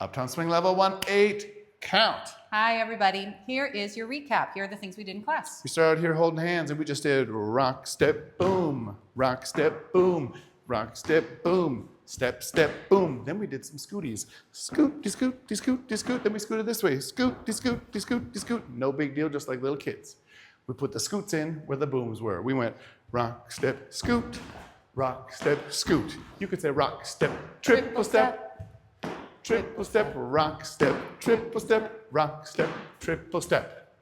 Uptown Swing level 1, 8, count. Hi, everybody. Here is your recap. Here are the things we did in class. We started here holding hands and we just did rock, step, boom, rock, step, boom, rock, step, boom, step, step, boom. Then we did some scooties. Scoot, de scoot, de scoot, de scoot. Then we scooted this way. Scoot, de scoot, de scoot, de scoot. No big deal, just like little kids. We put the scoots in where the booms were. We went rock, step, scoot, rock, step, scoot. You could say rock, step, triple step. Triple step, rock, step, triple step, rock, step, triple step.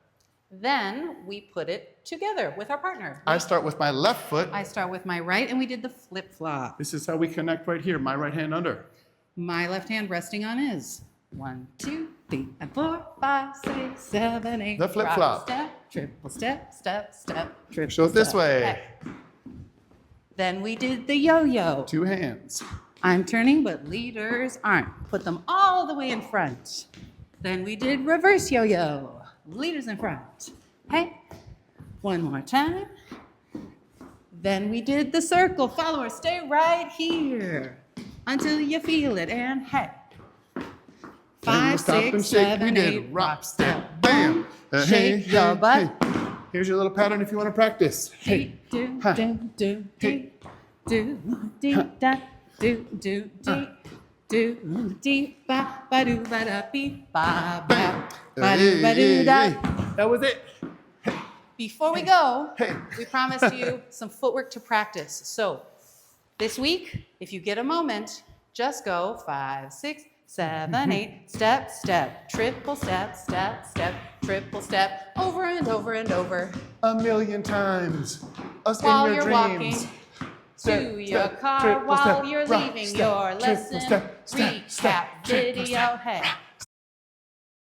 Then we put it together with our partner. I start with my left foot. I start with my right, and we did the flip-flop. This is how we connect right here. My right hand under. My left hand resting on his. 1, 2, 3, and 4, 5, 6, 7, 8. The flip-flop. Rock, step, triple step, step, step, triple Show it this step. way. Okay. Then we did the yo-yo. 2 hands. I'm turning, but leaders aren't. Put them all the way in front. Then we did reverse yo-yo. Leaders in front. Hey, one more time. Then we did the circle. Followers, stay right here until you feel it. And hey, 5, 6, 7, 8. Rock, step, bam. Shake your butt. Hey. Here's your little pattern if you want to practice. Hey, do, ha. do, do, Hey. do, do, da, do, do, dee, do, dee, ba, ba, do, ba, da, beep, ba, ba, ba, do, ba, do, da. That was it. Before we go, Hey. we promised you some footwork to practice. So this week, if you get a moment, just go 5, 6, 7, 8, step, step, triple step, step, step, triple step, over and over and over. 1,000,000 times. Us While in your you're dreams. walking Step, to your step, car, triple while step, you're rock, leaving step, your triple lesson, step, step, recap step, triple video, step, hey.